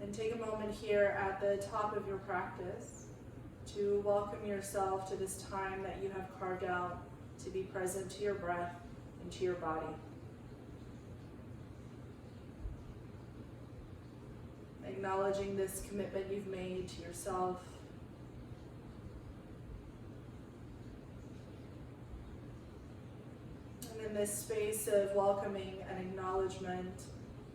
And take a moment here at the top of your practice to welcome yourself to this time that you have carved out to be present to your breath and to your body. Acknowledging this commitment you've made to yourself. And in this space of welcoming and acknowledgement,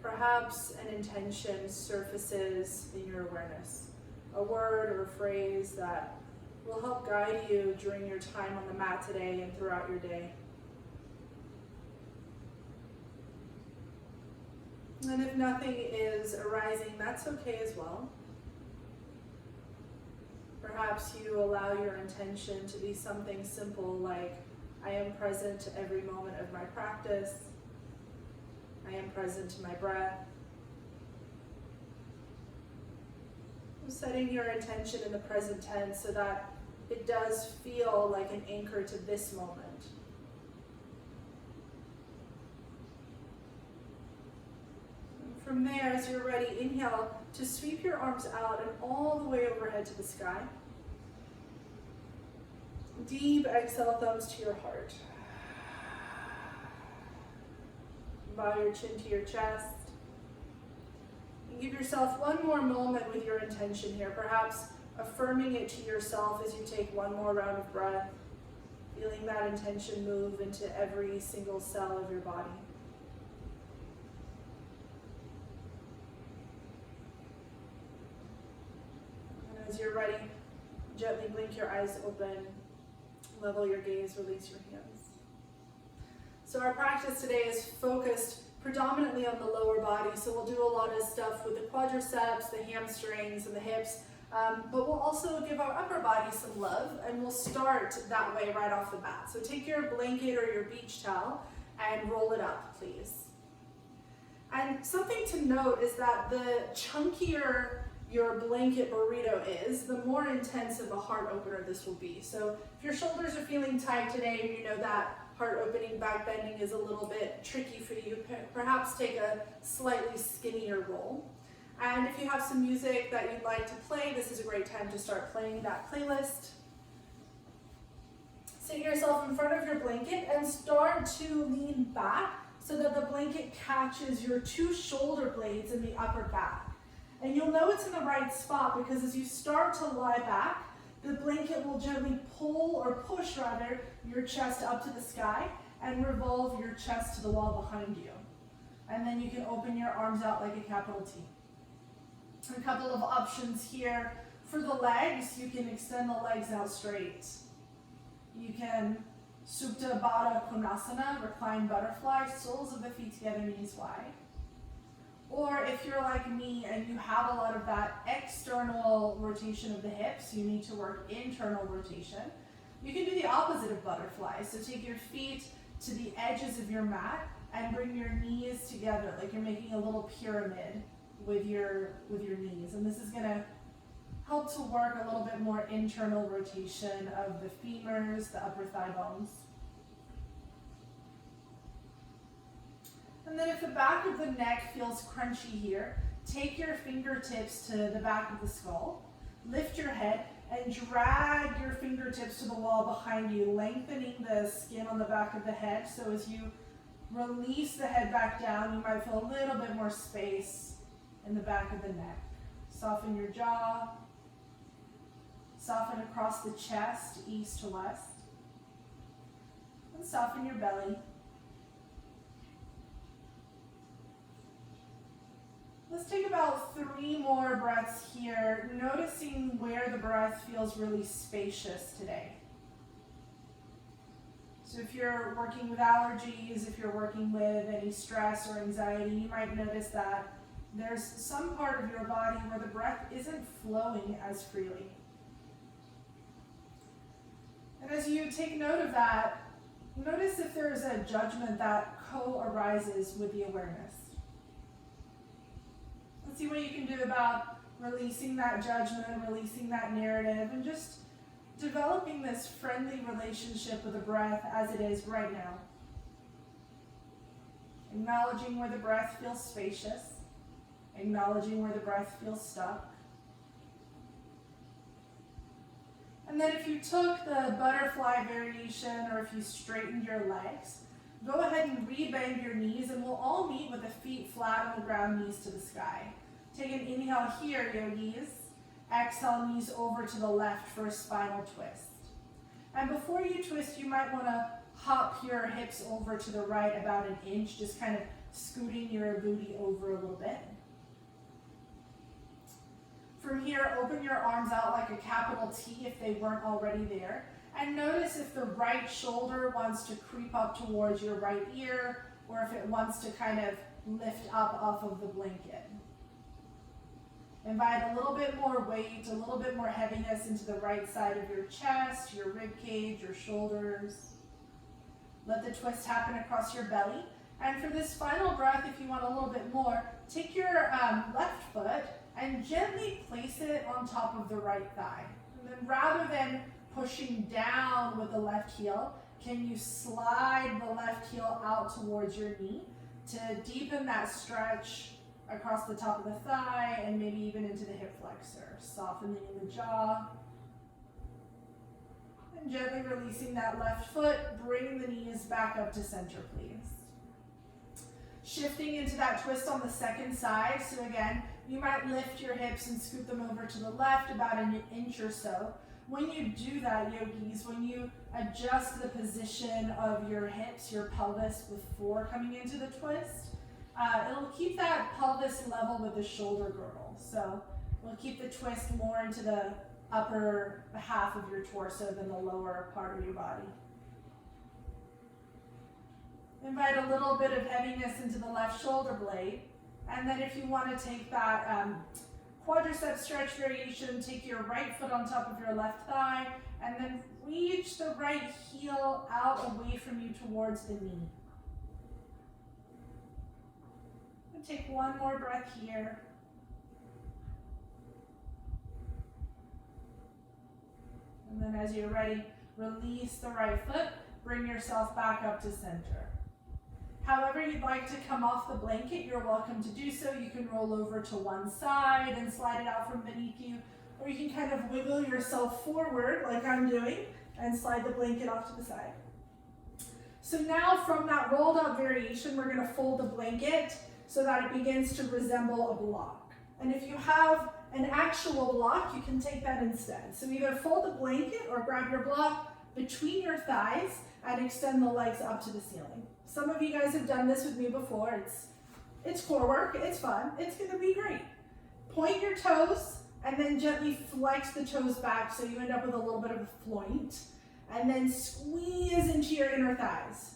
perhaps an intention surfaces in your awareness, a word or a phrase that will help guide you during your time on the mat today and throughout your day. And if nothing is arising, that's okay as well. Perhaps you allow your intention to be something simple like, I am present to every moment of my practice. I am present to my breath. I'm setting your intention in the present tense so that it does feel like an anchor to this moment. And from there, as you're ready, inhale to sweep your arms out and all the way overhead to the sky. Deep exhale, thumbs to your heart. Bow your chin to your chest. And give yourself one more moment with your intention here, perhaps affirming it to yourself as you take one more round of breath, feeling that intention move into every single cell of your body. And as you're ready, gently blink your eyes open, level your gaze, release your hands. So our practice today is focused predominantly on the lower body, so we'll do a lot of stuff with the quadriceps, the hamstrings, and the hips, but we'll also give our upper body some love, and we'll start that way right off the bat. So take your blanket or your beach towel and roll it up, please. And something to note is that the chunkier your blanket burrito is, the more intense of a heart opener this will be. So if your shoulders are feeling tight today, and you know that heart opening, back bending is a little bit tricky for you, perhaps take a slightly skinnier roll. And if you have some music that you'd like to play, this is a great time to start playing that playlist. Sit yourself in front of your blanket and start to lean back so that the blanket catches your two shoulder blades in the upper back. And you'll know it's in the right spot because as you start to lie back, the blanket will gently pull or push rather your chest up to the sky and revolve your chest to the wall behind you. And then you can open your arms out like a capital T. A couple of options here. For the legs, you can extend the legs out straight. You can Supta Baddha Konasana, recline butterfly, soles of the feet together, knees wide. Or if you're like me and you have a lot of that external rotation of the hips, you need to work internal rotation. You can do the opposite of butterfly. So take your feet to the edges of your mat and bring your knees together like you're making a little pyramid with your knees. And this is going to help to work a little bit more internal rotation of the femurs, the upper thigh bones. And then if the back of the neck feels crunchy here, take your fingertips to the back of the skull, lift your head, and drag your fingertips to the wall behind you, lengthening the skin on the back of the head. So as you release the head back down, you might feel a little bit more space in the back of the neck. Soften your jaw, soften across the chest, east to west, and soften your belly. Let's take about 3 more breaths here, noticing where the breath feels really spacious today. So if you're working with allergies, if you're working with any stress or anxiety, you might notice that there's some part of your body where the breath isn't flowing as freely. And as you take note of that, notice if there's a judgment that co-arises with the awareness. Let's see what you can do about releasing that judgment, releasing that narrative, and just developing this friendly relationship with the breath as it is right now. Acknowledging where the breath feels spacious. acknowledging where the breath feels stuck. And then if you took the butterfly variation, or if you straightened your legs, go ahead and rebend your knees, and we'll all meet with the feet flat on the ground, knees to the sky. Take an inhale here, yogis. Exhale, knees over to the left for a spinal twist. And before you twist, you might want to hop your hips over to the right about an inch, just kind of scooting your booty over a little bit. From here, open your arms out like a capital T if they weren't already there. And notice if the right shoulder wants to creep up towards your right ear, or if it wants to kind of lift up off of the blanket. Invite a little bit more weight, a little bit more heaviness into the right side of your chest, your rib cage, your shoulders. Let the twist happen across your belly. And for this final breath, if you want a little bit more, take your left foot and gently place it on top of the right thigh. And then rather than pushing down with the left heel, can you slide the left heel out towards your knee to deepen that stretch across the top of the thigh and maybe even into the hip flexor, softening in the jaw. And gently releasing that left foot, bring the knees back up to center, please. Shifting into that twist on the second side. So again, you might lift your hips and scoot them over to the left about an inch or so. When you do that, yogis, when you adjust the position of your hips, your pelvis before coming into the twist, it'll keep that pelvis level with the shoulder girdle. So we'll keep the twist more into the upper half of your torso than the lower part of your body. Invite a little bit of heaviness into the left shoulder blade. And then if you want to take that quadricep stretch variation, take your right foot on top of your left thigh, and then reach the right heel out away from you towards the knee. And take one more breath here. And then as you're ready, release the right foot, bring yourself back up to center. However you'd like to come off the blanket, you're welcome to do so. You can roll over to one side and slide it out from beneath you, or you can kind of wiggle yourself forward like I'm doing and slide the blanket off to the side. So now from that rolled up variation, we're going to fold the blanket so that it begins to resemble a block. And if you have an actual block, you can take that instead. So either fold the blanket or grab your block between your thighs and extend the legs up to the ceiling. Some of you guys have done this with me before. It's core work, it's fun, it's gonna be great. Point your toes and then gently flex the toes back so you end up with a little bit of a floint. And then squeeze into your inner thighs.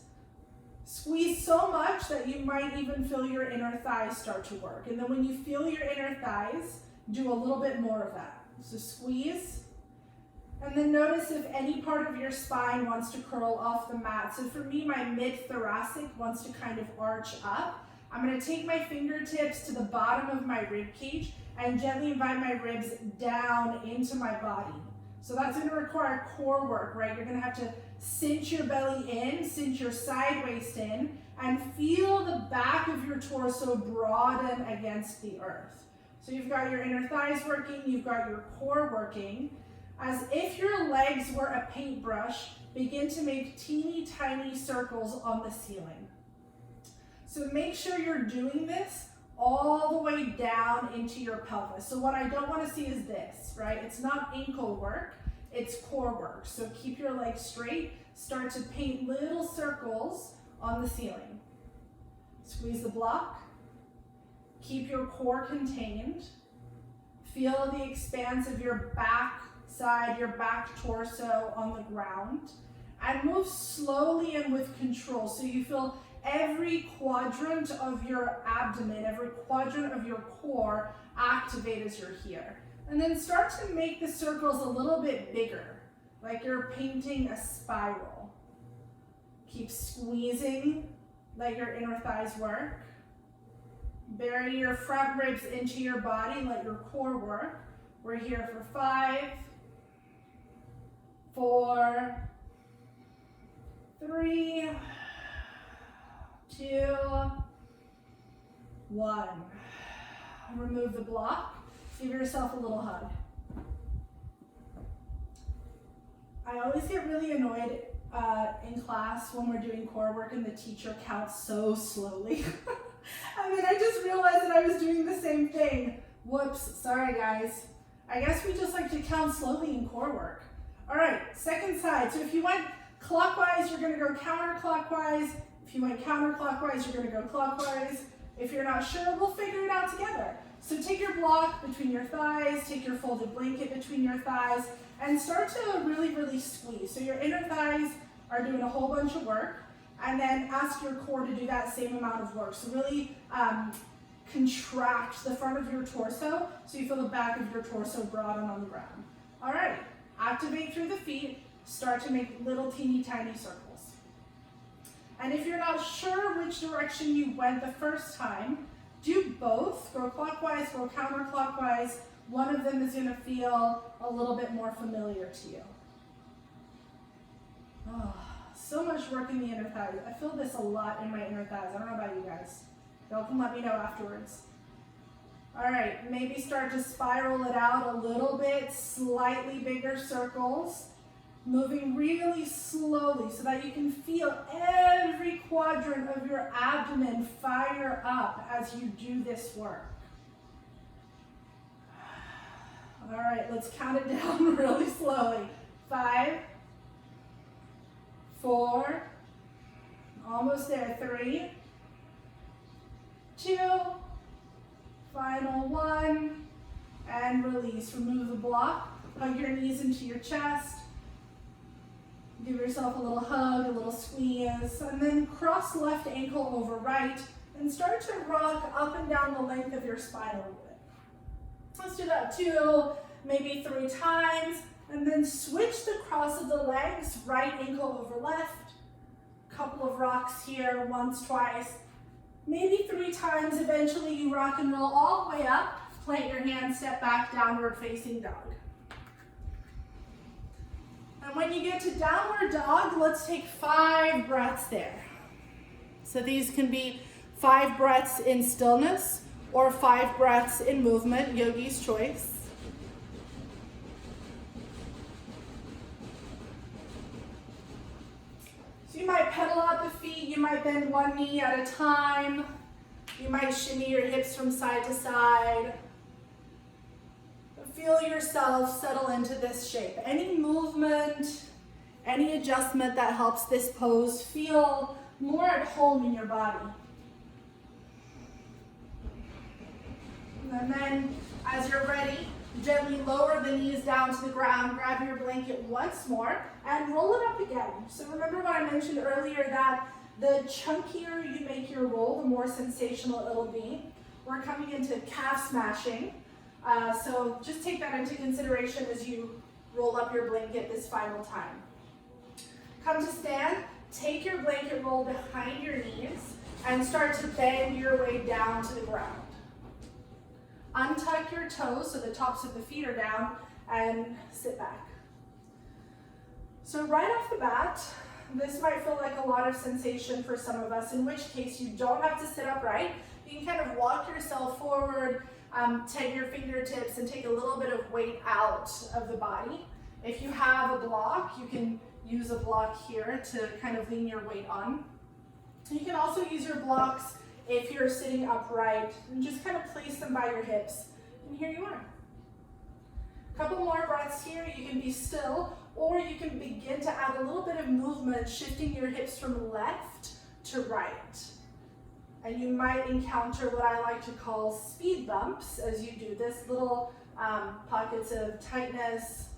Squeeze so much that you might even feel your inner thighs start to work. And then when you feel your inner thighs, do a little bit more of that. So squeeze. And then notice if any part of your spine wants to curl off the mat. So for me, my mid-thoracic wants to kind of arch up. I'm going to take my fingertips to the bottom of my rib cage and gently invite my ribs down into my body. So that's going to require core work, right? You're going to have to cinch your belly in, cinch your side waist in, and feel the back of your torso broaden against the earth. So you've got your inner thighs working, you've got your core working. As if your legs were a paintbrush, begin to make teeny tiny circles on the ceiling. So make sure you're doing this all the way down into your pelvis. So what I don't want to see is this, right? It's not ankle work, it's core work. So keep your legs straight, start to paint little circles on the ceiling. Squeeze the block, keep your core contained, feel the expanse of your back side, your back torso on the ground, and move slowly and with control. So you feel every quadrant of your abdomen, every quadrant of your core activate as you're here. And then start to make the circles a little bit bigger, like you're painting a spiral. Keep squeezing, let your inner thighs work. Bury your front ribs into your body, let your core work. We're here for 5, 4, 3, 2, 1. Remove the block. Give yourself a little hug. I always get really annoyed in class when we're doing core work and the teacher counts so slowly. I mean, I just realized that I was doing the same thing. Whoops, sorry guys. I guess we just like to count slowly in core work. All right, second side. So if you went clockwise, you're gonna go counterclockwise. If you went counterclockwise, you're gonna go clockwise. If you're not sure, we'll figure it out together. So take your block between your thighs, take your folded blanket between your thighs, and start to really, really squeeze. So your inner thighs are doing a whole bunch of work, and then ask your core to do that same amount of work. So really contract the front of your torso so you feel the back of your torso broad and on the ground. All right, activate through the feet, start to make little teeny tiny circles. And if you're not sure which direction you went the first time, do both. Go clockwise, go counterclockwise. One of them is going to feel a little bit more familiar to you. Oh, so much work in the inner thighs. I feel this a lot in my inner thighs. I don't know about you guys. Y'all can let me know afterwards. All right, maybe start to spiral it out a little bit, slightly bigger circles, moving really slowly so that you can feel every quadrant of your abdomen fire up as you do this work. All right, let's count it down really slowly. 5, 4, almost there, 3, 2, final 1, and release. Remove the block, hug your knees into your chest, give yourself a little hug, a little squeeze, and then cross left ankle over right, and start to rock up and down the length of your spine a little bit. Let's do that 2, maybe 3 times, and then switch the cross of the legs, right ankle over left. Couple of rocks here, once, twice, maybe 3 times. Eventually you rock and roll all the way up, plant your hands, step back, downward facing dog. And when you get to downward dog, let's take 5 breaths there. So these can be 5 breaths in stillness or 5 breaths in movement, yogi's choice. So you might pedal out the feet, you might bend one knee at a time, you might shimmy your hips from side to side. Feel yourself settle into this shape. Any movement, any adjustment that helps this pose feel more at home in your body. And then, as you're ready, gently lower the knees down to the ground, grab your blanket once more, and roll it up again. So remember what I mentioned earlier, that the chunkier you make your roll, the more sensational it'll be. We're coming into calf smashing. So just take that into consideration as you roll up your blanket this final time. Come to stand, take your blanket roll behind your knees, and start to bend your way down to the ground. Untuck your toes so the tops of the feet are down, and sit back. So right off the bat, this might feel like a lot of sensation for some of us, in which case you don't have to sit upright. You can kind of walk yourself forward, take your fingertips and take a little bit of weight out of the body. If you have a block, you can use a block here to kind of lean your weight on. You can also use your blocks if you're sitting upright, and just kind of place them by your hips. And here you are. A couple more breaths here. You can be still, or you can begin to add a little bit of movement, shifting your hips from left to right. And you might encounter what I like to call speed bumps as you do this, little pockets of tightness,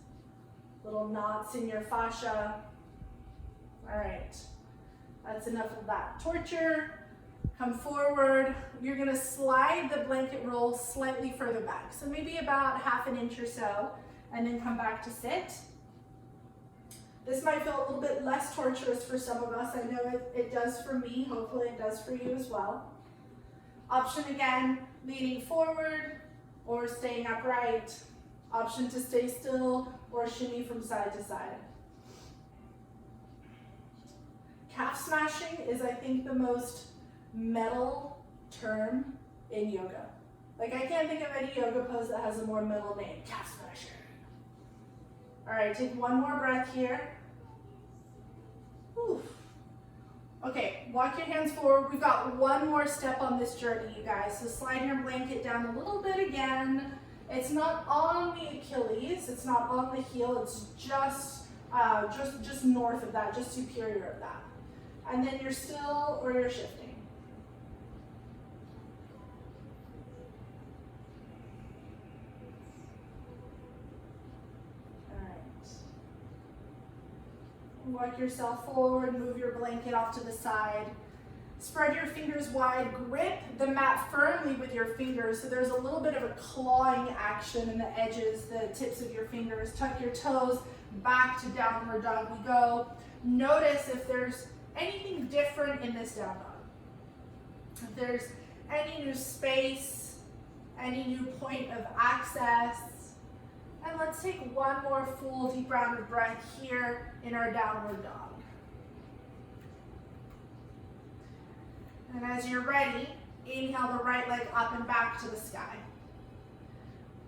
little knots in your fascia. All right, that's enough of that torture. Come forward. You're gonna slide the blanket roll slightly further back. So maybe about 1/2 inch or so, and then come back to sit. This might feel a little bit less torturous for some of us. I know it does for me. Hopefully it does for you as well. Option again, leaning forward or staying upright. Option to stay still or shimmy from side to side. Calf smashing is, I think, the most metal term in yoga. Like I can't think of any yoga pose that has a more middle name. Calf smasher. All right, take one more breath here. Whew. Okay, walk your hands forward. We've got one more step on this journey, you guys. So slide your blanket down a little bit again. It's not on the Achilles, it's not on the heel, it's just north of that, just superior of that. And then you're still or you're shifting. Walk yourself forward, move your blanket off to the side. Spread your fingers wide, grip the mat firmly with your fingers so there's a little bit of a clawing action in the edges, the tips of your fingers. Tuck your toes back to downward dog we go. Notice if there's anything different in this down dog. If there's any new space, any new point of access. And let's take one more full deep round of breath here in our downward dog. And as you're ready, inhale the right leg up and back to the sky.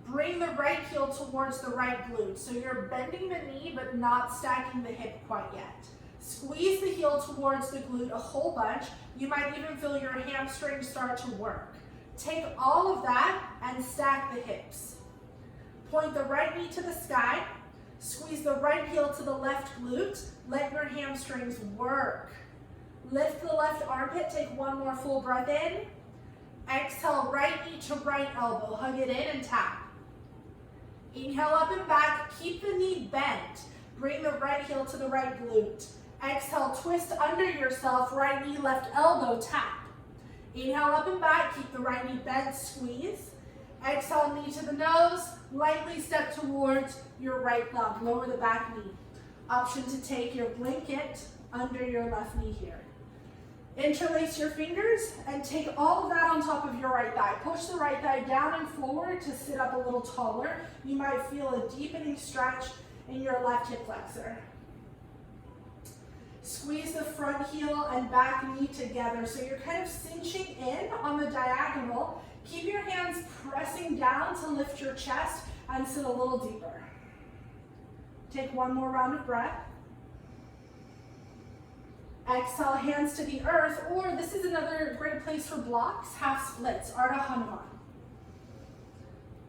Bring the right heel towards the right glute. So you're bending the knee but not stacking the hip quite yet. Squeeze the heel towards the glute a whole bunch. You might even feel your hamstrings start to work. Take all of that and stack the hips. Point the right knee to the sky. Squeeze the right heel to the left glute. Let your hamstrings work. Lift the left armpit. Take one more full breath in. Exhale, right knee to right elbow. Hug it in and tap. Inhale up and back. Keep the knee bent. Bring the right heel to the right glute. Exhale, twist under yourself. Right knee, left elbow, tap. Inhale up and back. Keep the right knee bent. Squeeze. Exhale, knee to the nose. Lightly step towards your right thumb. Lower the back knee. Option to take your blanket under your left knee here. Interlace your fingers and take all of that on top of your right thigh. Push the right thigh down and forward to sit up a little taller. You might feel a deepening stretch in your left hip flexor. Squeeze the front heel and back knee together. So you're kind of cinching in on the diagonal. Keep your hands pressing down to lift your chest and sit a little deeper. Take one more round of breath. Exhale, hands to the earth, or this is another great place for blocks, half splits, Ardha Hanuman.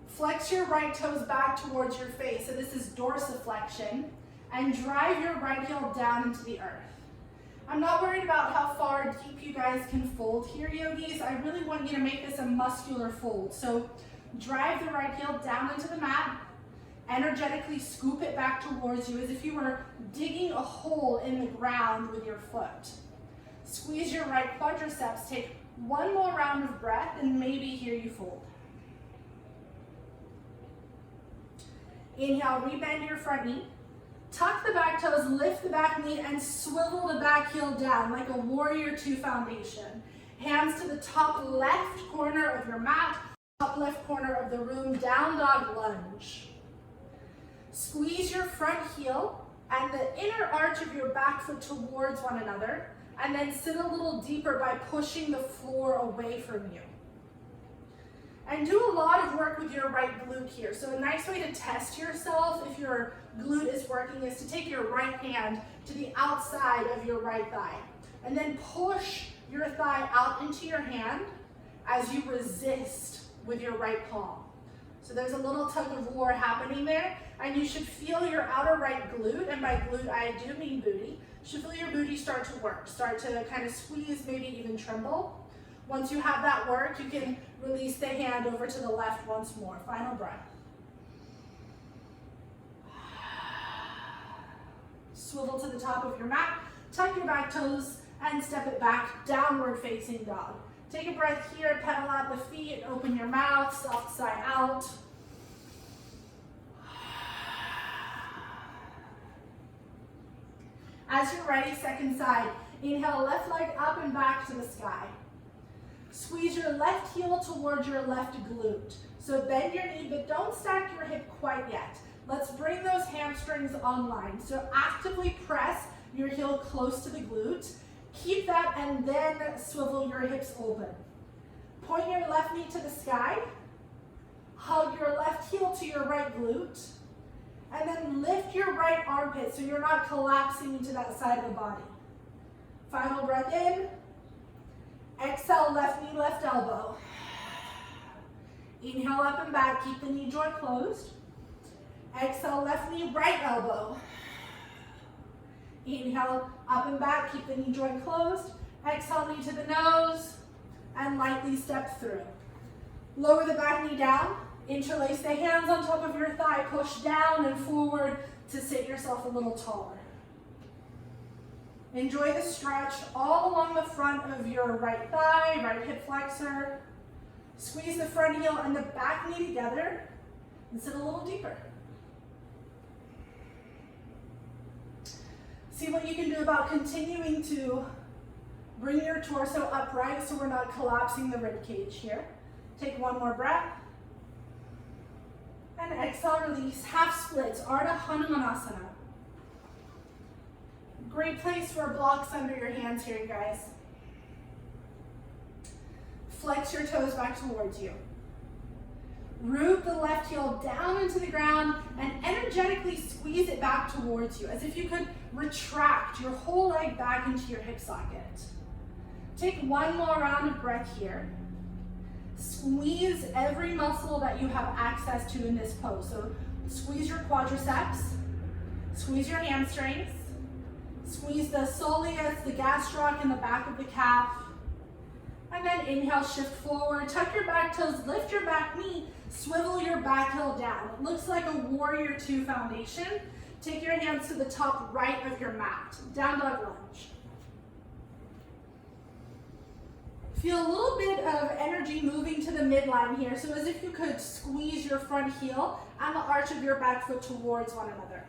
Flex your right toes back towards your face, so this is dorsiflexion, and drive your right heel down into the earth. I'm not worried about how far deep you guys can fold here, yogis. I really want you to make this a muscular fold. So drive the right heel down into the mat, energetically scoop it back towards you as if you were digging a hole in the ground with your foot. Squeeze your right quadriceps, take one more round of breath, and maybe here you fold. Inhale, rebend your front knee. Tuck the back toes, lift the back knee, and swivel the back heel down like a warrior two foundation. Hands to the top left corner of your mat, top left corner of the room, down dog lunge. Squeeze your front heel and the inner arch of your back foot towards one another, and then sit a little deeper by pushing the floor away from you. And do a lot of work with your right glute here. So a nice way to test yourself if your glute is working is to take your right hand to the outside of your right thigh, and then push your thigh out into your hand as you resist with your right palm. So there's a little tug of war happening there, and you should feel your outer right glute, and by glute I do mean booty. You should feel your booty start to work, start to kind of squeeze, maybe even tremble. Once you have that work, you can release the hand over to the left once more. Final breath. Swivel to the top of your mat, tuck your back toes, and step it back, downward facing dog. Take a breath here, pedal out the feet, open your mouth, soft side out. As you're ready, second side. Inhale, left leg up and back to the sky. Squeeze your left heel towards your left glute. So bend your knee, but don't stack your hip quite yet. Let's bring those hamstrings online. So actively press your heel close to the glute. Keep that and then swivel your hips open. Point your left knee to the sky. Hug your left heel to your right glute. And then lift your right armpit so you're not collapsing into that side of the body. Final breath in. Exhale, left knee, left elbow. Inhale up and back, keep the knee joint closed. Exhale, left knee, right elbow. Inhale, up and back, keep the knee joint closed. Exhale, knee to the nose, and lightly step through. Lower the back knee down, interlace the hands on top of your thigh, push down and forward to sit yourself a little taller. Enjoy the stretch all along the front of your right thigh, right hip flexor. Squeeze the front heel and the back knee together and sit a little deeper. See what you can do about continuing to bring your torso upright so we're not collapsing the rib cage here. Take one more breath. And exhale, release. Half splits, Ardha Hanumanasana. Great place for blocks under your hands here, you guys. Flex your toes back towards you. Root the left heel down into the ground and energetically squeeze it back towards you, as if you could retract your whole leg back into your hip socket. Take one more round of breath here. Squeeze every muscle that you have access to in this pose. So squeeze your quadriceps, squeeze your hamstrings, squeeze the soleus, the gastroc, and the back of the calf. And then inhale, shift forward, tuck your back toes, lift your back knee, swivel your back heel down. It looks like a warrior two foundation. Take your hands to the top right of your mat, down dog lunge. Feel a little bit of energy moving to the midline here, so as if you could squeeze your front heel and the arch of your back foot towards one another.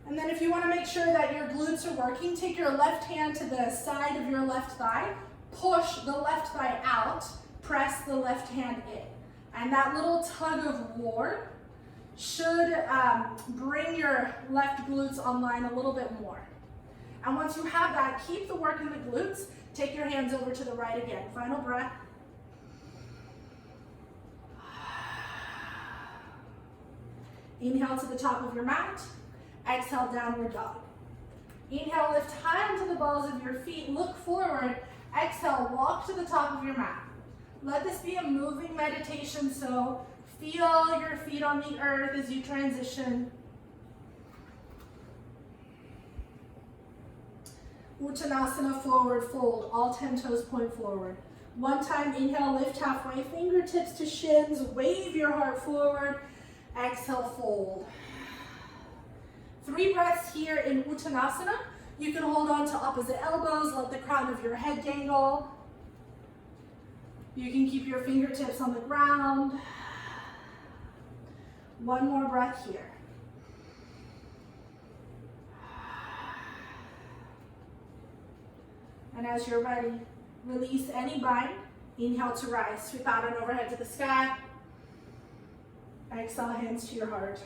And then if you want to make sure that your glutes are working, take your left hand to the side of your left thigh, push the left thigh out, press the left hand in. And that little tug of war should bring your left glutes online a little bit more. And once you have that, keep the work in the glutes. Take your hands over to the right again. Final breath. Inhale to the top of your mat. Exhale, downward dog. Inhale, lift high onto the balls of your feet. Look forward. Exhale, walk to the top of your mat. Let this be a moving meditation, so feel your feet on the earth as you transition. Uttanasana, forward fold. All 10 toes point forward. One time, inhale, lift halfway, fingertips to shins. Wave your heart forward. Exhale, fold. 3 breaths here in Uttanasana. You can hold on to opposite elbows, let the crown of your head dangle. You can keep your fingertips on the ground. One more breath here. And as you're ready, release any bind. Inhale to rise, sweep out and overhead to the sky. Exhale, hands to your heart.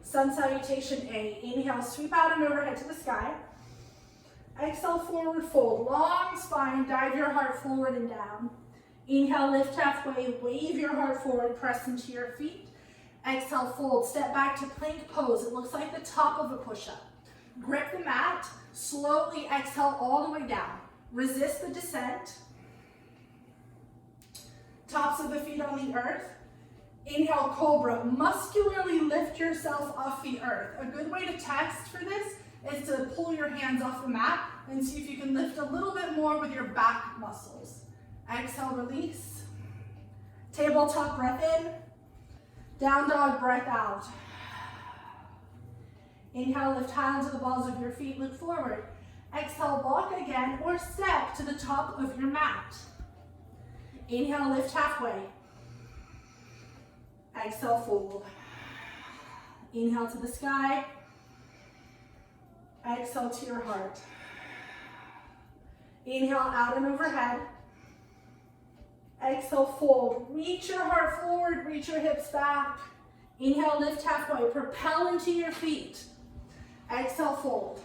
Sun salutation A. Inhale, sweep out and overhead to the sky. Exhale, forward fold. Long spine, dive your heart forward and down. Inhale, lift halfway, wave your heart forward, press into your feet. Exhale, fold, step back to plank pose. It looks like the top of a push-up. Grip the mat, slowly exhale all the way down. Resist the descent. Tops of the feet on the earth. Inhale, cobra. Muscularly lift yourself off the earth. A good way to test for this is to pull your hands off the mat and see if you can lift a little bit more with your back muscles. Exhale, release. Tabletop breath in. Down dog breath out. Inhale, lift high onto the balls of your feet, look forward. Exhale, walk again or step to the top of your mat. Inhale, lift halfway. Exhale, fold. Inhale to the sky. Exhale to your heart. Inhale, out and overhead. Exhale, fold. Reach your heart forward, reach your hips back. Inhale, lift halfway, propel into your feet. Exhale, fold.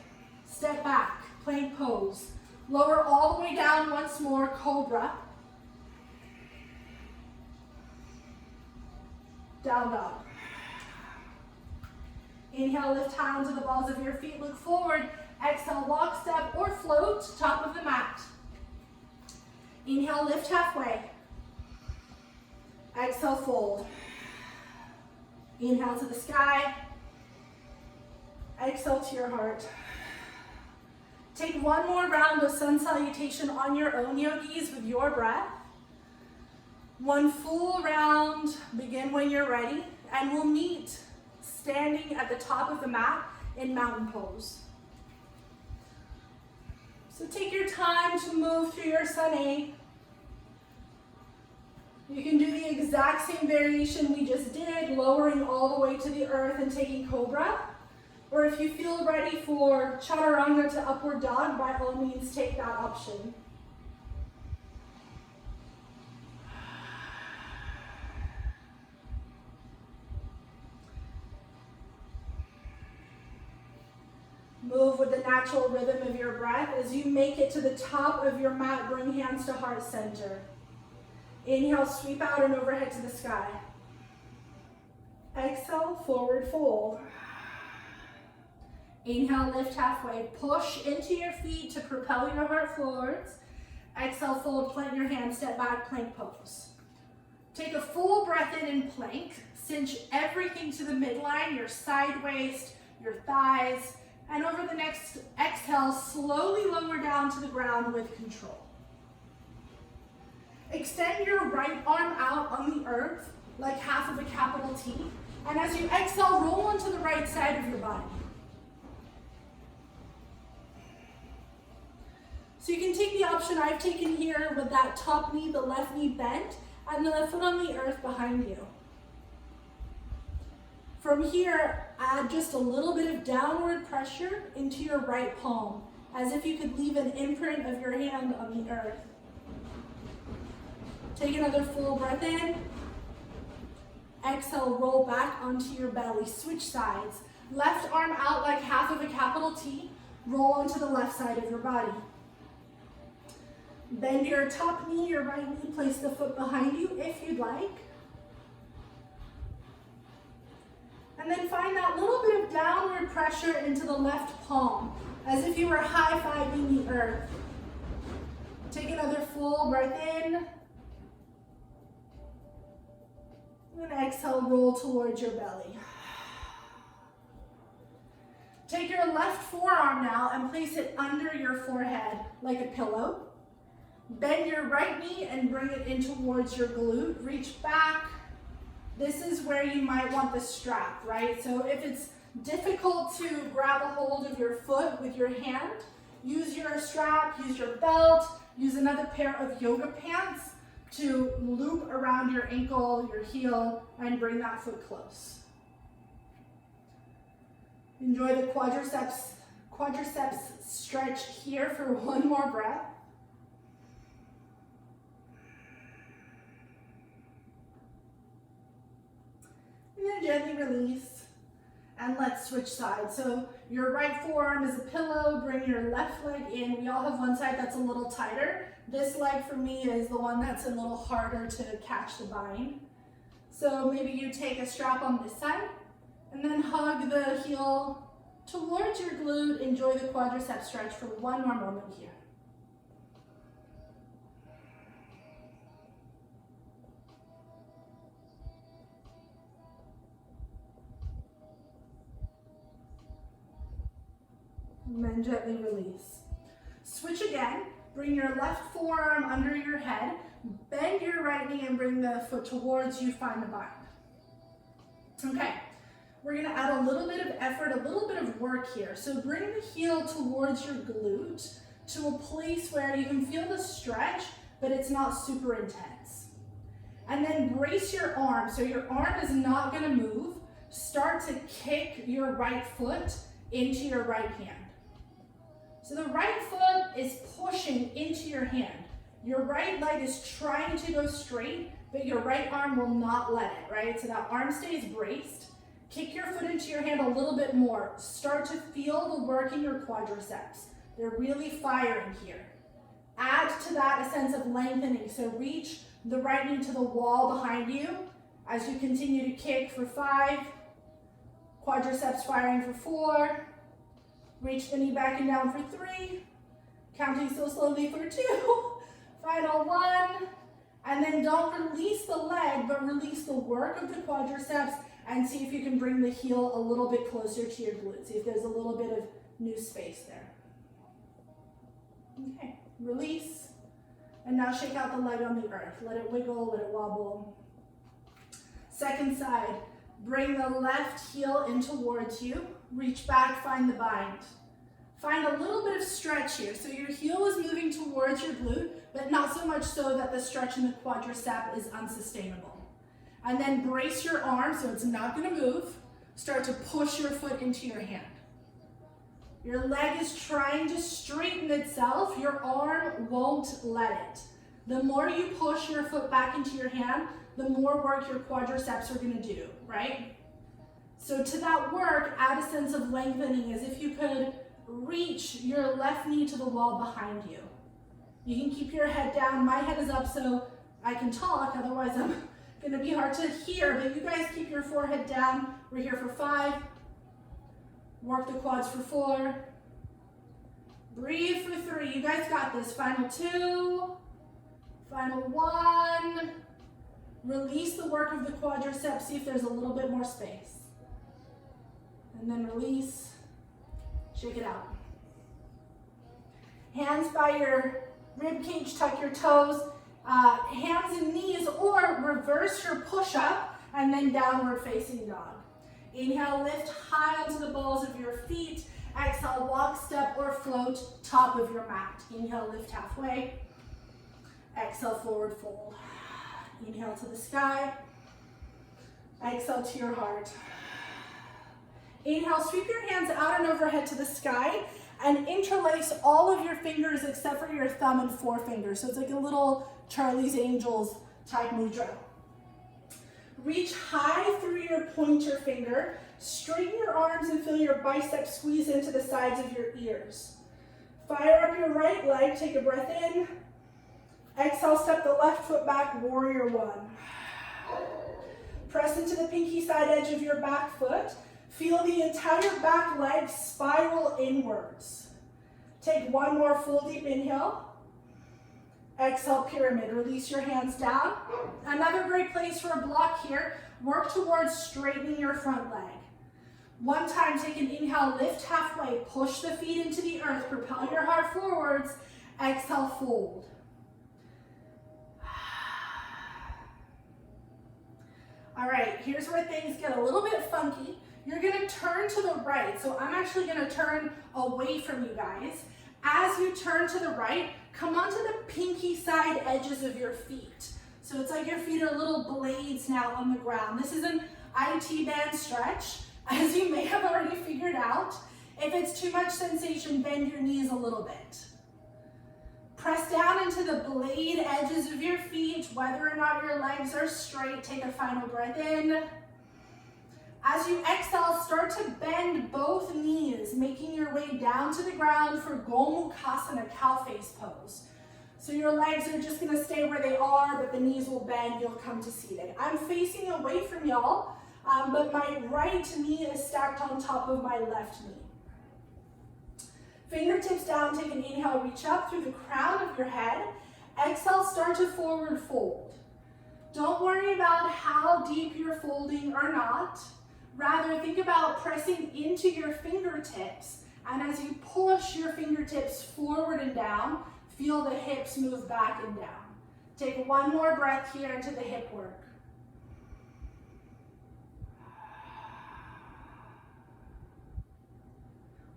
Step back, plank pose. Lower all the way down once more, cobra. Down dog. Inhale, lift high onto the balls of your feet, look forward. Exhale, walk, step, or float, top of the mat. Inhale, lift halfway. Exhale, fold. Inhale to the sky. Exhale to your heart. Take one more round of sun salutation on your own, yogis, with your breath. One full round, begin when you're ready, and we'll meet standing at the top of the mat in mountain pose. So take your time to move through your sun A. You can do the exact same variation we just did, lowering all the way to the earth and taking cobra. Or if you feel ready for chaturanga to upward dog, by all means take that option. Move with the natural rhythm of your breath. As you make it to the top of your mat, bring hands to heart center. Inhale, sweep out and overhead to the sky. Exhale, forward fold. Inhale, lift halfway. Push into your feet to propel your heart forwards. Exhale, fold, plant your hands, step back, plank pose. Take a full breath in plank. Cinch everything to the midline, your side waist, your thighs, and over the next exhale, slowly lower down to the ground with control. Extend your right arm out on the earth like half of a capital T. And as you exhale, roll onto the right side of your body. So you can take the option I've taken here with that top knee, the left knee bent, and the left foot on the earth behind you. From here, add just a little bit of downward pressure into your right palm, as if you could leave an imprint of your hand on the earth. Take another full breath in. Exhale, roll back onto your belly. Switch sides. Left arm out like half of a capital T. Roll onto the left side of your body. Bend your top knee, your right knee. Place the foot behind you if you'd like. And then find that little bit of downward pressure into the left palm, as if you were high-fiving the earth. Take another full breath in. And exhale, roll towards your belly. Take your left forearm now and place it under your forehead like a pillow. Bend your right knee and bring it in towards your glute. Reach back. This is where you might want the strap, right? So if it's difficult to grab a hold of your foot with your hand, use your strap, use your belt, use another pair of yoga pants to loop around your ankle, your heel, and bring that foot close. Enjoy the quadriceps stretch here for one more breath. And then gently release, and let's switch sides. So your right forearm is a pillow, bring your left leg in. We all have one side that's a little tighter. This leg for me is the one that's a little harder to catch the bind. So maybe you take a strap on this side, and then hug the heel towards your glute. Enjoy the quadriceps stretch for one more moment here. And then gently release. Switch again. Bring your left forearm under your head. Bend your right knee and bring the foot towards you. Find the bind. Okay. We're going to add a little bit of effort, a little bit of work here. So bring the heel towards your glute to a place where you can feel the stretch, but it's not super intense. And then brace your arm. So your arm is not going to move. Start to kick your right foot into your right hand. So the right foot is pushing into your hand. Your right leg is trying to go straight, but your right arm will not let it, right? So that arm stays braced. Kick your foot into your hand a little bit more. Start to feel the work in your quadriceps. They're really firing here. Add to that a sense of lengthening. So reach the right knee to the wall behind you As you continue to kick for 5, quadriceps firing for 4, reach the knee back and down for 3, counting so slowly for 2, final 1, and then don't release the leg, but release the work of the quadriceps and see if you can bring the heel a little bit closer to your glute. See if there's a little bit of new space there. Okay, release, and now shake out the leg on the earth. Let it wiggle, let it wobble. Second side, bring the left heel in towards you, reach back, find the bind. Find a little bit of stretch here. So your heel is moving towards your glute, but not so much so that the stretch in the quadricep is unsustainable. And then brace your arm so it's not going to move. Start to push your foot into your hand. Your leg is trying to straighten itself. Your arm won't let it. The more you push your foot back into your hand, the more work your quadriceps are going to do, right? So to that work, add a sense of lengthening as if you could reach your left knee to the wall behind you. You can keep your head down. My head is up so I can talk, otherwise I'm going to be hard to hear, but you guys keep your forehead down. We're here for 5. Work the quads for 4. Breathe for 3. You guys got this. Final 2. Final 1. Release the work of the quadriceps. See if there's a little bit more space. And then release. Shake it out. Hands by your rib cage, tuck your toes. Hands and knees, or reverse your push-up and then downward facing dog. Inhale, lift high onto the balls of your feet. Exhale, walk, step, or float top of your mat. Inhale, lift halfway. Exhale, forward fold. Inhale to the sky. Exhale to your heart. Inhale, sweep your hands out and overhead to the sky and interlace all of your fingers except for your thumb and forefinger. So it's like a little Charlie's Angels type mudra. Reach high through your pointer finger. Straighten your arms and feel your biceps squeeze into the sides of your ears. Fire up your right leg. Take a breath in. Exhale, step the left foot back, warrior 1. Press into the pinky side edge of your back foot. Feel the entire back leg spiral inwards. Take 1 more full deep inhale. Exhale, pyramid. Release your hands down. Another great place for a block here. Work towards straightening your front leg. One time, take an inhale, lift halfway, push the feet into the earth, propel your heart forwards. Exhale, fold. All right, here's where things get a little bit funky. You're gonna turn to the right. So I'm actually gonna turn away from you guys. As you turn to the right, come onto the pinky side edges of your feet. So it's like your feet are little blades now on the ground. This is an IT band stretch, as you may have already figured out. If it's too much sensation, bend your knees a little bit. Press down into the blade edges of your feet, whether or not your legs are straight. Take a final breath in. As you exhale, start to bend both knees, making your way down to the ground for Gomukhasana, cow face pose. So your legs are just gonna stay where they are, but the knees will bend, you'll come to seated. I'm facing away from y'all, but my right knee is stacked on top of my left knee. Fingertips down, take an inhale, reach up through the crown of your head. Exhale, start to forward fold. Don't worry about how deep you're folding or not. Rather, think about pressing into your fingertips, and as you push your fingertips forward and down, feel the hips move back and down. Take 1 more breath here into the hip work.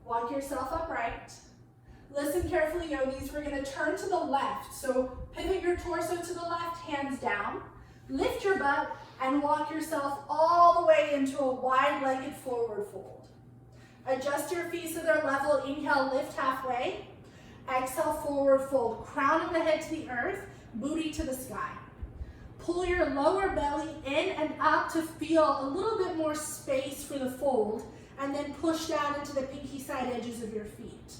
Walk yourself upright. Listen carefully, yogis. We're going to turn to the left. So pivot your torso to the left, hands down. Lift your butt and walk yourself all the way into a wide-legged forward fold. Adjust your feet so they're level. Inhale, lift halfway. Exhale, forward fold. Crown of the head to the earth, booty to the sky. Pull your lower belly in and up to feel a little bit more space for the fold, and then push down into the pinky side edges of your feet.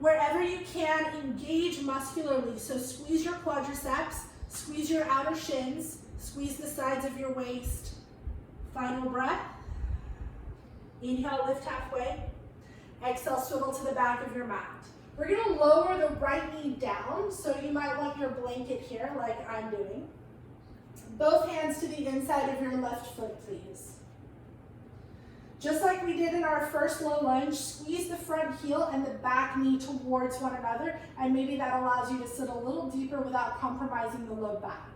Wherever you can, engage muscularly. So squeeze your quadriceps, squeeze your outer shins, Squeeze the sides of your waist. Final breath. Inhale, lift halfway. Exhale, swivel to the back of your mat. We're going to lower the right knee down, so you might want your blanket here like I'm doing. Both hands to the inside of your left foot, please. Just like we did in our first low lunge, squeeze the front heel and the back knee towards one another, and maybe that allows you to sit a little deeper without compromising the low back.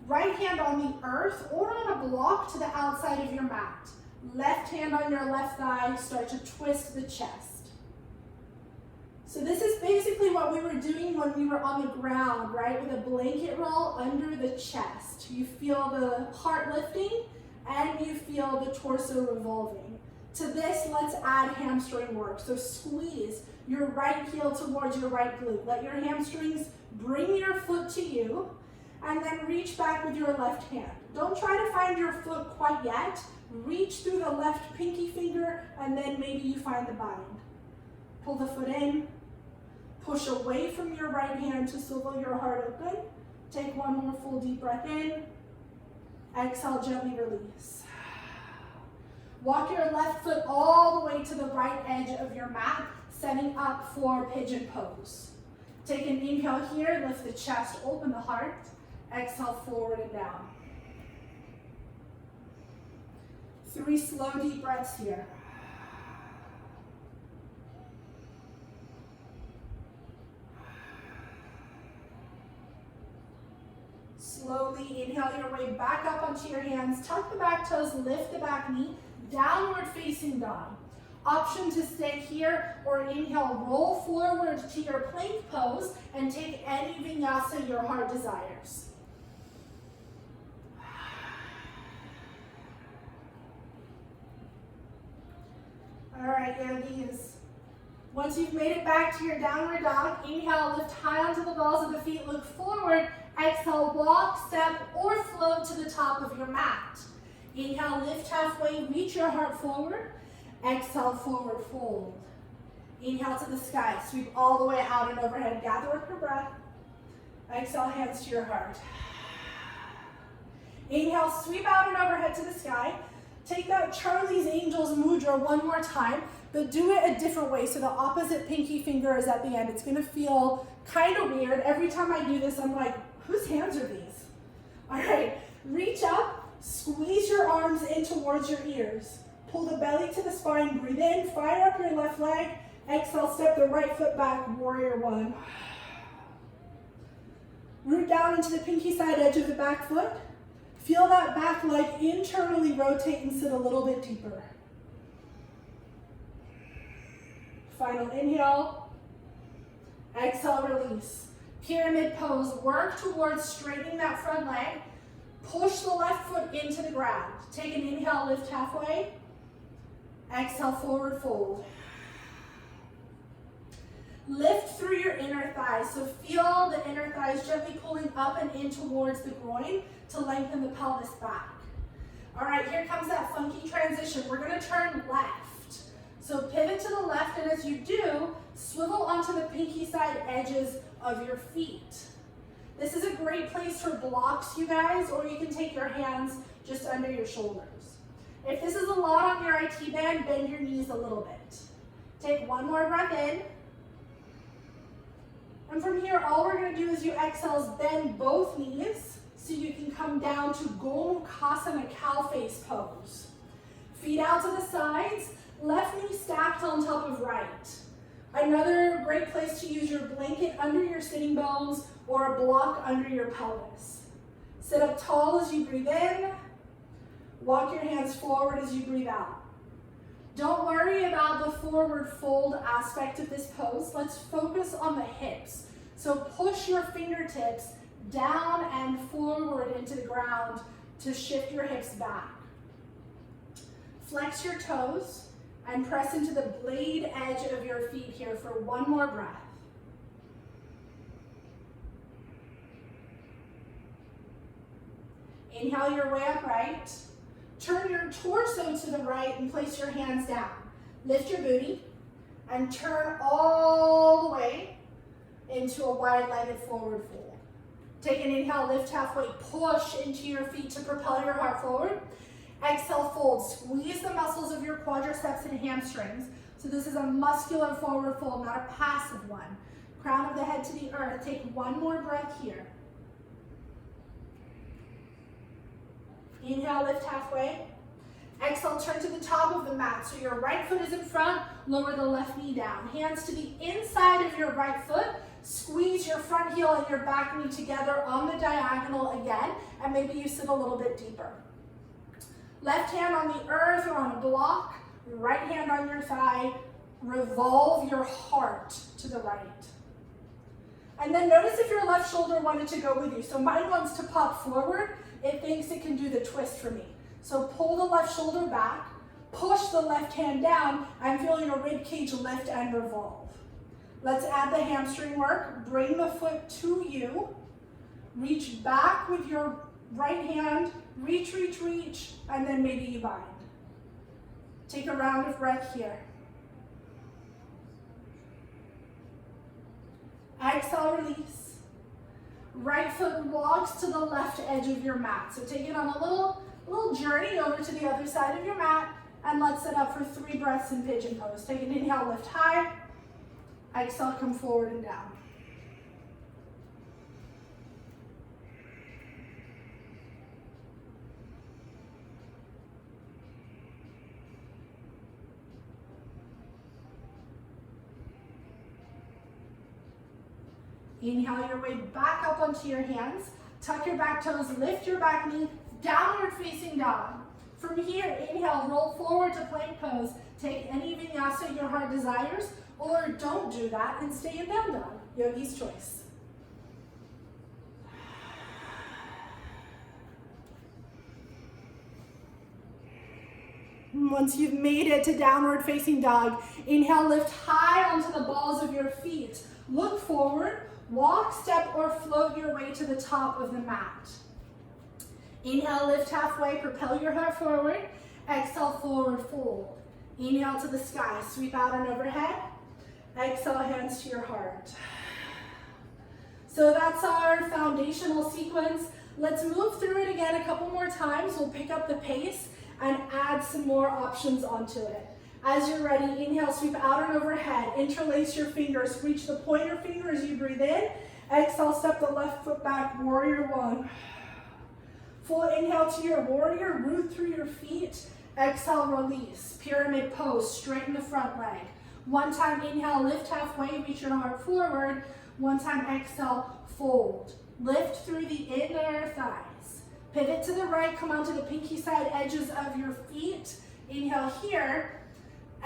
Right hand on the earth or on a block to the outside of your mat. Left hand on your left thigh, start to twist the chest. So this is basically what we were doing when we were on the ground, right? With a blanket roll under the chest. You feel the heart lifting and you feel the torso revolving. To this, let's add hamstring work. So squeeze your right heel towards your right glute. Let your hamstrings bring your foot to you and then reach back with your left hand. Don't try to find your foot quite yet. Reach through the left pinky finger and then maybe you find the bind. Pull the foot in. Push away from your right hand to swivel your heart open. Take one more full deep breath in. Exhale, gently release. Walk your left foot all the way to the right edge of your mat, setting up for pigeon pose. Take an inhale here, lift the chest, open the heart. Exhale, forward and down. 3 slow, deep breaths here. Slowly inhale your way back up onto your hands. Tuck the back toes, lift the back knee. Downward facing dog. Option to stay here or inhale, roll forward to your plank pose and take any vinyasa your heart desires. All right, yogis. Once you've made it back to your downward dog, inhale, lift high onto the balls of the feet, look forward. Exhale, walk, step, or float to the top of your mat. Inhale, lift halfway, reach your heart forward. Exhale, forward fold. Inhale to the sky, sweep all the way out and overhead. Gather up your breath. Exhale, hands to your heart. Inhale, sweep out and overhead to the sky. Take that Charlie's Angels mudra one more time, but do it a different way. So the opposite pinky finger is at the end. It's gonna feel kind of weird. Every time I do this, I'm like, whose hands are these? All right, reach up, squeeze your arms in towards your ears. Pull the belly to the spine, breathe in, fire up your left leg. Exhale, step the right foot back, warrior one. Root down into the pinky side edge of the back foot. Feel that back leg internally rotate and sit a little bit deeper. Final inhale. Exhale, release. Pyramid pose. Work towards straightening that front leg. Push the left foot into the ground. Take an inhale, lift halfway. Exhale, forward fold. Lift through your inner thighs. So feel the inner thighs gently pulling up and in towards the groin to lengthen the pelvis back. All right, here comes that funky transition. We're gonna turn left. So pivot to the left, and as you do, swivel onto the pinky side edges of your feet. This is a great place for blocks, you guys, or you can take your hands just under your shoulders. If this is a lot on your IT band, bend your knees a little bit. Take one more breath in. And from here, all we're gonna do as you exhale is bend both knees so you can come down to Gomukhasana cow face pose. Feet out to the sides, left knee stacked on top of right. Another great place to use your blanket under your sitting bones or a block under your pelvis. Sit up tall as you breathe in. Walk your hands forward as you breathe out. Don't worry about the forward fold aspect of this pose. Let's focus on the hips. So push your fingertips down and forward into the ground to shift your hips back. Flex your toes and press into the blade edge of your feet here for one more breath. Inhale your way upright. Turn your torso to the right and place your hands down. Lift your booty and turn all the way into a wide-legged forward fold. Take an inhale, lift halfway, push into your feet to propel your heart forward. Exhale, fold. Squeeze the muscles of your quadriceps and hamstrings. So this is a muscular forward fold, not a passive one. Crown of the head to the earth. Take one more breath here. Inhale, lift halfway. Exhale, turn to the top of the mat. So your right foot is in front, lower the left knee down. Hands to the inside of your right foot. Squeeze your front heel and your back knee together on the diagonal again, and maybe you sit a little bit deeper. Left hand on the earth or on a block, right hand on your thigh. Revolve your heart to the right. And then notice if your left shoulder wanted to go with you. So mine wants to pop forward. It thinks it can do the twist for me. So pull the left shoulder back, push the left hand down. I'm feeling a rib cage lift and revolve. Let's add the hamstring work. Bring the foot to you. Reach back with your right hand. Reach, reach, reach, and then maybe you bind. Take a round of breath here. Exhale, release. Right foot walks to the left edge of your mat. So take it on a little journey over to the other side of your mat, and let's set up for 3 breaths in pigeon pose. Take an inhale, lift high. Exhale, come forward and down. Inhale your way back up onto your hands. Tuck your back toes, lift your back knee, downward facing dog. From here, inhale, roll forward to plank pose. Take any vinyasa your heart desires, or don't do that and stay in down dog. Yogi's choice. Once you've made it to downward facing dog, inhale, lift high onto the balls of your feet. Look forward. Walk, step, or float your way to the top of the mat. Inhale, lift halfway, propel your heart forward. Exhale, forward fold. Inhale to the sky, sweep out and overhead. Exhale, hands to your heart. So that's our foundational sequence. Let's move through it again a couple more times. We'll pick up the pace and add some more options onto it. As you're ready, inhale, sweep out and overhead. Interlace your fingers. Reach the pointer finger as you breathe in. Exhale, step the left foot back, warrior one. Full inhale to your warrior, root through your feet. Exhale, release. Pyramid pose, straighten the front leg. One time, inhale, lift halfway, reach your heart forward. One time, exhale, fold. Lift through the inner thighs. Pivot to the right, come onto the pinky side edges of your feet. Inhale here.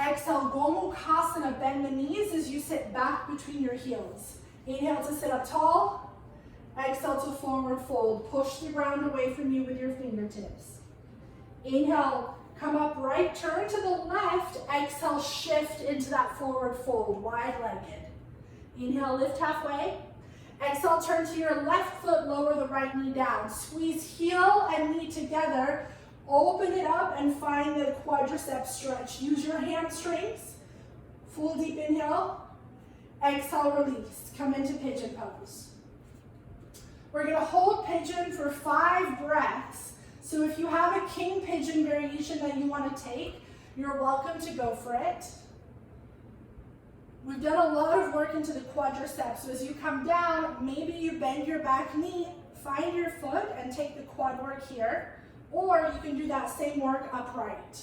Exhale, Gomukhasana, bend the knees as you sit back between your heels. Inhale to sit up tall. Exhale to forward fold. Push the ground away from you with your fingertips. Inhale, come up right, turn to the left. Exhale, shift into that forward fold, wide-legged. Inhale, lift halfway. Exhale, turn to your left foot, lower the right knee down. Squeeze heel and knee together. Open it up and find the quadricep stretch. Use your hamstrings. Full deep inhale. Exhale, release. Come into pigeon pose. We're going to hold pigeon for 5 breaths. So if you have a king pigeon variation that you want to take, you're welcome to go for it. We've done a lot of work into the quadriceps. So as you come down, maybe you bend your back knee, find your foot, and take the quad work here. Or you can do that same work upright.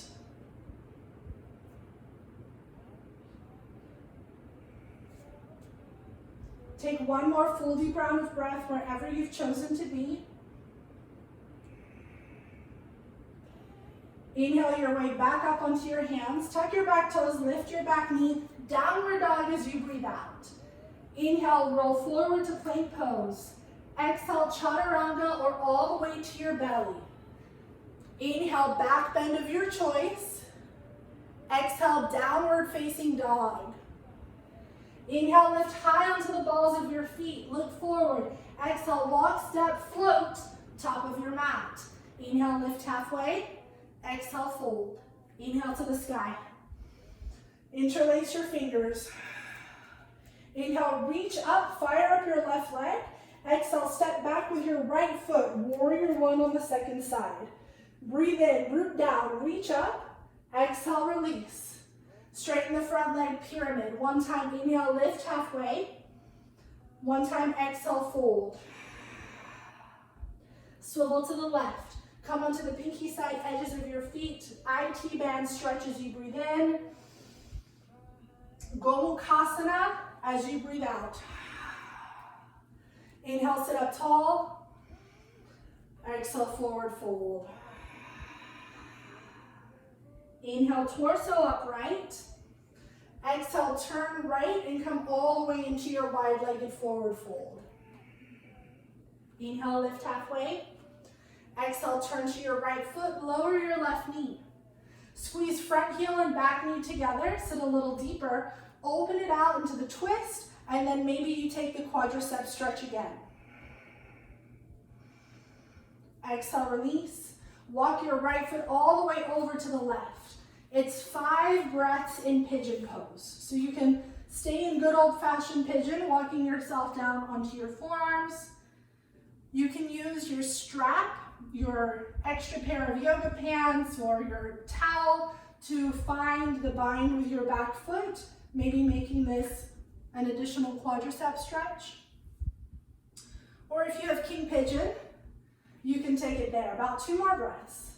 Take one more full deep round of breath wherever you've chosen to be. Inhale your way back up onto your hands. Tuck your back toes, lift your back knee. Downward dog as you breathe out. Inhale, roll forward to plank pose. Exhale, chaturanga or all the way to your belly. Inhale, back bend of your choice. Exhale, downward facing dog. Inhale, lift high onto the balls of your feet. Look forward. Exhale, walk, step, float, top of your mat. Inhale, lift halfway. Exhale, fold. Inhale to the sky. Interlace your fingers. Inhale, reach up, fire up your left leg. Exhale. Exhale, step back with your right foot, warrior one on the second side. Breathe in, root down, reach up. Exhale, release. Straighten the front leg, pyramid. One time, inhale, lift halfway. One time, exhale, fold. Swivel to the left. Come onto the pinky side edges of your feet. IT band stretch as you breathe in. Gomukhasana as you breathe out. Inhale, sit up tall. Exhale, forward fold. Inhale, torso upright. Exhale, turn right and come all the way into your wide-legged forward fold. Inhale, lift halfway. Exhale, turn to your right foot, lower your left knee. Squeeze front heel and back knee together, sit a little deeper. Open it out into the twist, and then maybe you take the quadricep stretch again. Exhale, release. Walk your right foot all the way over to the left. It's 5 breaths in pigeon pose. So you can stay in good old-fashioned pigeon, walking yourself down onto your forearms. You can use your strap, your extra pair of yoga pants, or your towel to find the bind with your back foot, maybe making this an additional quadricep stretch. Or if you have king pigeon, you can take it there. About 2 more breaths.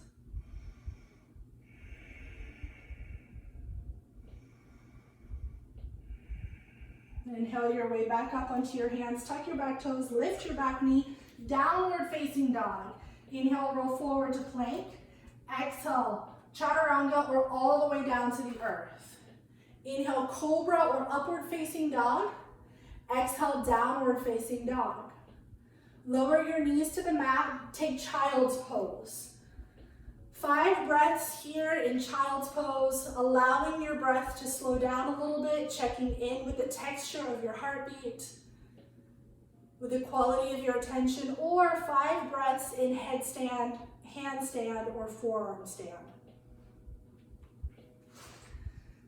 Inhale your way back up onto your hands. Tuck your back toes, lift your back knee, downward facing dog. Inhale, roll forward to plank. Exhale, chaturanga or all the way down to the earth. Inhale, cobra or upward facing dog. Exhale, downward facing dog. Lower your knees to the mat, take child's pose. 5 breaths here in child's pose, allowing your breath to slow down a little bit, checking in with the texture of your heartbeat, with the quality of your attention, or 5 breaths in headstand, handstand, or forearm stand.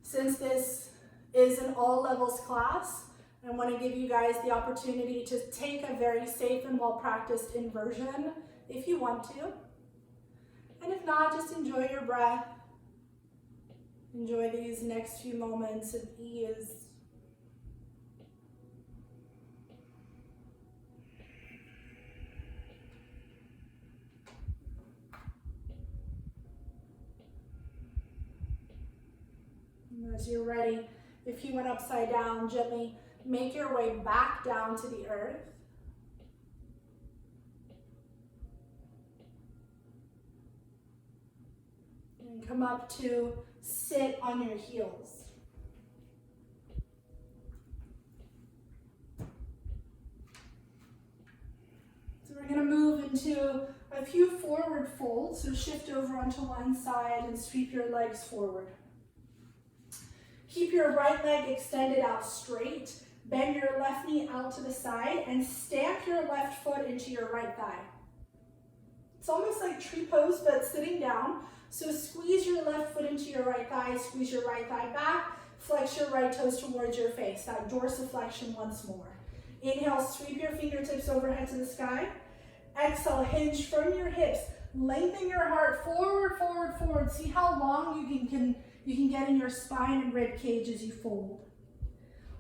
Since this is an all levels class, I want to give you guys the opportunity to take a very safe and well-practiced inversion if you want to. And if not, just enjoy your breath. Enjoy these next few moments of ease. And as you're ready, if you went upside down, gently make your way back down to the earth. And come up to sit on your heels. So we're going to move into a few forward folds. So shift over onto one side and sweep your legs forward. Keep your right leg extended out straight. Bend your left knee out to the side and stamp your left foot into your right thigh. It's almost like tree pose, but sitting down. So squeeze your left foot into your right thigh, squeeze your right thigh back, flex your right toes towards your face. That dorsiflexion once more. Inhale, sweep your fingertips overhead to the sky. Exhale, hinge from your hips. Lengthen your heart forward, forward, forward. See how long you can get in your spine and rib cage as you fold.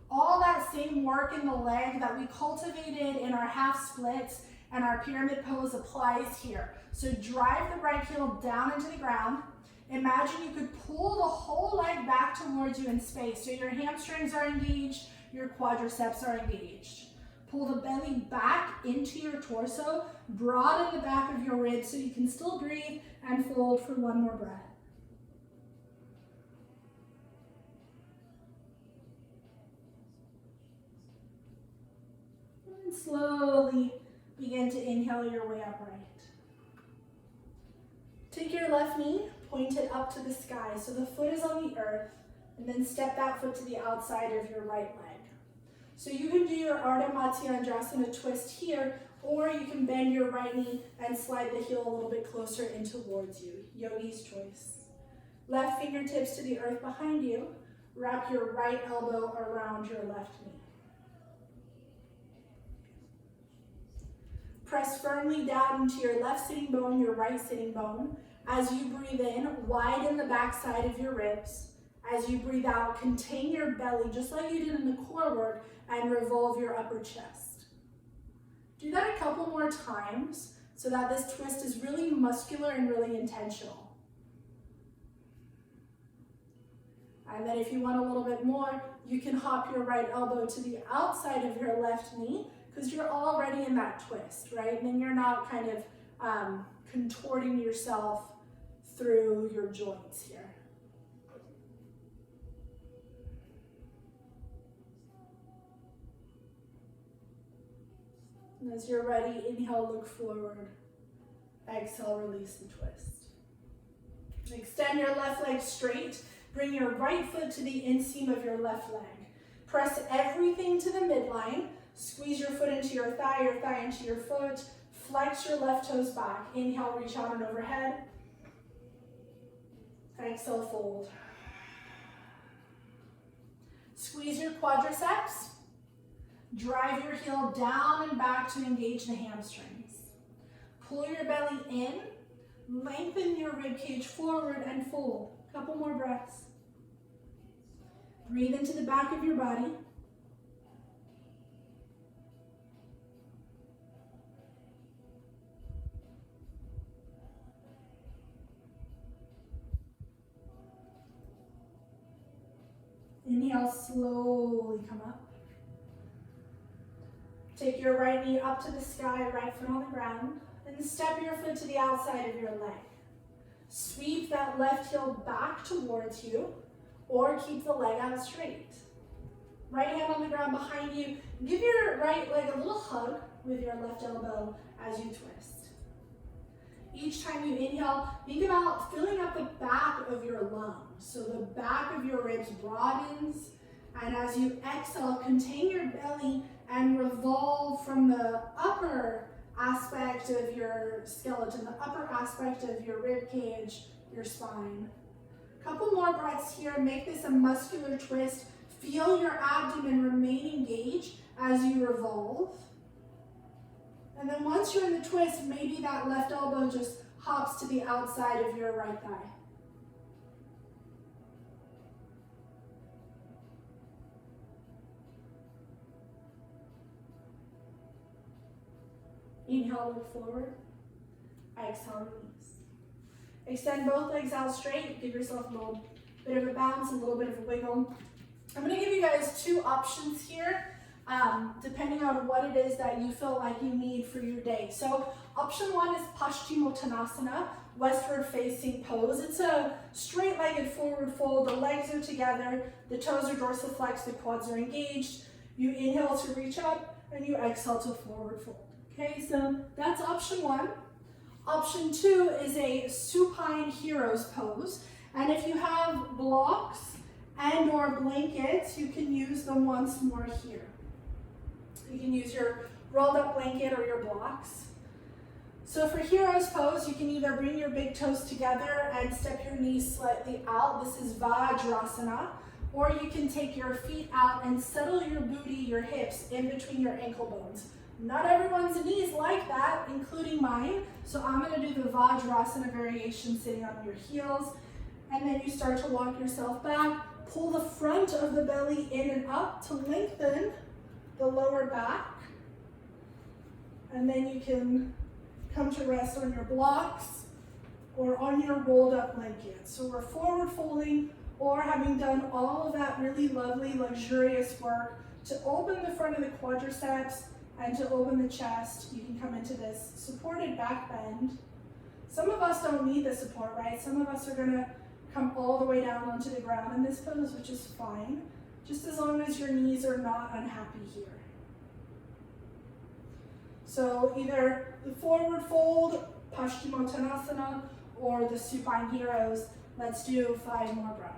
All that same work in the leg that we cultivated in our half splits and our pyramid pose applies here. So drive the right heel down into the ground. Imagine you could pull the whole leg back towards you in space. So your hamstrings are engaged, your quadriceps are engaged. Pull the belly back into your torso, broaden the back of your ribs so you can still breathe and fold for 1 more breath. And slowly begin to inhale your way upright. Take your left knee, point it up to the sky so the foot is on the earth, and then step that foot to the outside of your right leg. So you can do your Ardha Matsyendrasana twist here, or you can bend your right knee and slide the heel a little bit closer in towards you. Yogi's choice. Left fingertips to the earth behind you. Wrap your right elbow around your left knee. Press firmly down into your left sitting bone, your right sitting bone. As you breathe in, widen the back side of your ribs. As you breathe out, contain your belly, just like you did in the core work, and revolve your upper chest. Do that a couple more times so that this twist is really muscular and really intentional. And then if you want a little bit more, you can hop your right elbow to the outside of your left knee because you're already in that twist, right? And then you're not kind of contorting yourself through your joints here. And as you're ready, inhale, look forward. Exhale, release the twist. Extend your left leg straight. Bring your right foot to the inseam of your left leg. Press everything to the midline. Squeeze your foot into your thigh into your foot. Flex your left toes back. Inhale, reach out and overhead. Exhale, fold. Squeeze your quadriceps. Drive your heel down and back to engage the hamstrings. Pull your belly in. Lengthen your rib cage forward and fold. Couple more breaths. Breathe into the back of your body. Inhale, slowly come up. Take your right knee up to the sky, right foot on the ground, and step your foot to the outside of your leg. Sweep that left heel back towards you, or keep the leg out straight. Right hand on the ground behind you. Give your right leg a little hug with your left elbow as you twist. Each time you inhale, think about filling up the back of your lungs. So the back of your ribs broadens, and as you exhale, contain your belly and revolve from the upper aspect of your skeleton, the upper aspect of your rib cage, your spine. Couple more breaths here. Make this a muscular twist. Feel your abdomen remain engaged as you revolve. And then once you're in the twist, maybe that left elbow just hops to the outside of your right thigh. Inhale, look forward. Exhale, release. Extend both legs out straight. Give yourself a little bit of a bounce, a little bit of a wiggle. I'm going to give you guys two options here, depending on what it is that you feel like you need for your day. So option one is Paschimottanasana, westward facing pose. It's a straight-legged forward fold. The legs are together. The toes are dorsiflexed. The quads are engaged. You inhale to reach up, and you exhale to forward fold. Okay, so that's option one. Option two is a supine hero's pose. And if you have blocks and or blankets, you can use them once more here. You can use your rolled up blanket or your blocks. So for hero's pose, you can either bring your big toes together and step your knees slightly out. This is Vajrasana. Or you can take your feet out and settle your booty, your hips in between your ankle bones. Not everyone's knees like that, including mine. So I'm going to do the Vajrasana variation sitting on your heels. And then you start to walk yourself back. Pull the front of the belly in and up to lengthen the lower back. And then you can come to rest on your blocks or on your rolled up blanket. So we're forward folding or having done all of that really lovely, luxurious work to open the front of the quadriceps and to open the chest. You can come into this supported back bend. Some of us don't need the support, right? Some of us are gonna come all the way down onto the ground in this pose, which is fine, just as long as your knees are not unhappy here. So either the forward fold, Paschimottanasana, or the supine heroes. Let's do 5 more breaths.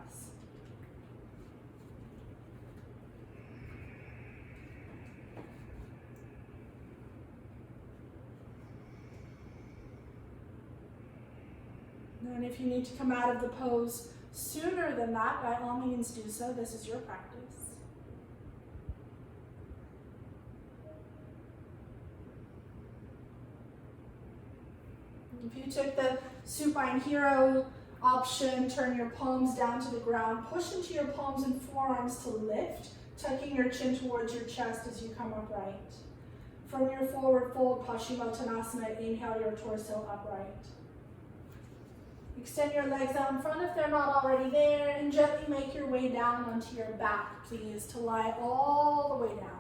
And if you need to come out of the pose sooner than that, by all means do so. This is your practice. If you took the supine hero option, turn your palms down to the ground, push into your palms and forearms to lift, tucking your chin towards your chest as you come upright. From your forward fold, Paschimottanasana, inhale your torso upright. Extend your legs out in front if they're not already there, and gently make your way down onto your back, please, to lie all the way down.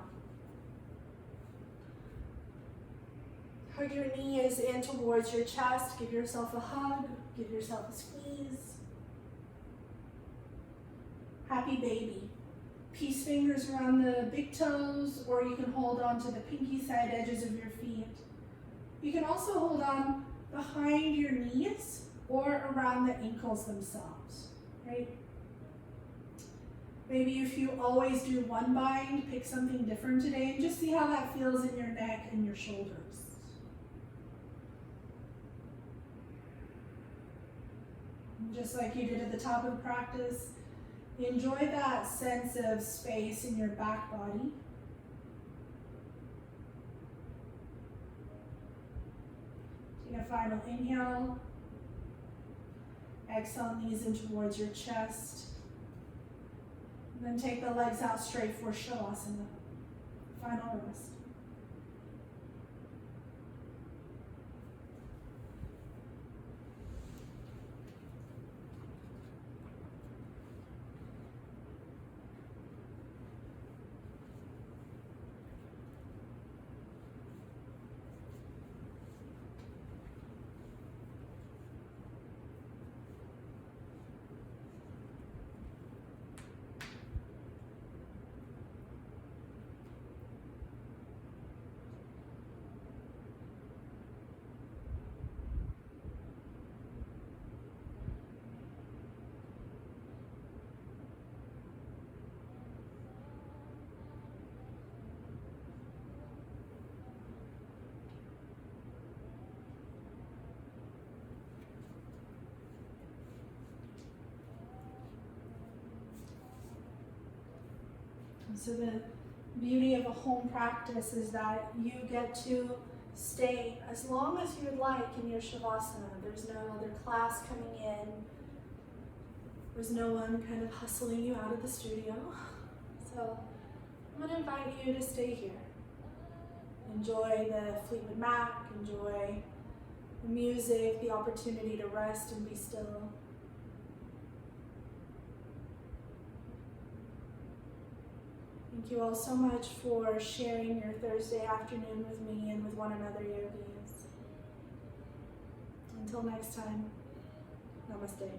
Hug your knees in towards your chest. Give yourself a hug. Give yourself a squeeze. Happy baby. Peace fingers around the big toes, or you can hold on to the pinky side edges of your feet. You can also hold on behind your knees or around the ankles themselves, right? Maybe if you always do one bind, pick something different today and just see how that feels in your neck and your shoulders. And just like you did at the top of the practice, enjoy that sense of space in your back body. Take a final inhale. Exhale, knees in towards your chest. And then take the legs out straight for Shavasana. Final rest. So the beauty of a home practice is that you get to stay as long as you would like in your Shavasana. There's no other class coming in. There's no one kind of hustling you out of the studio. So I'm going to invite you to stay here. Enjoy the Fleetwood Mac, enjoy the music, the opportunity to rest and be still. Thank you all so much for sharing your Thursday afternoon with me and with one another, yogis. Until next time, namaste.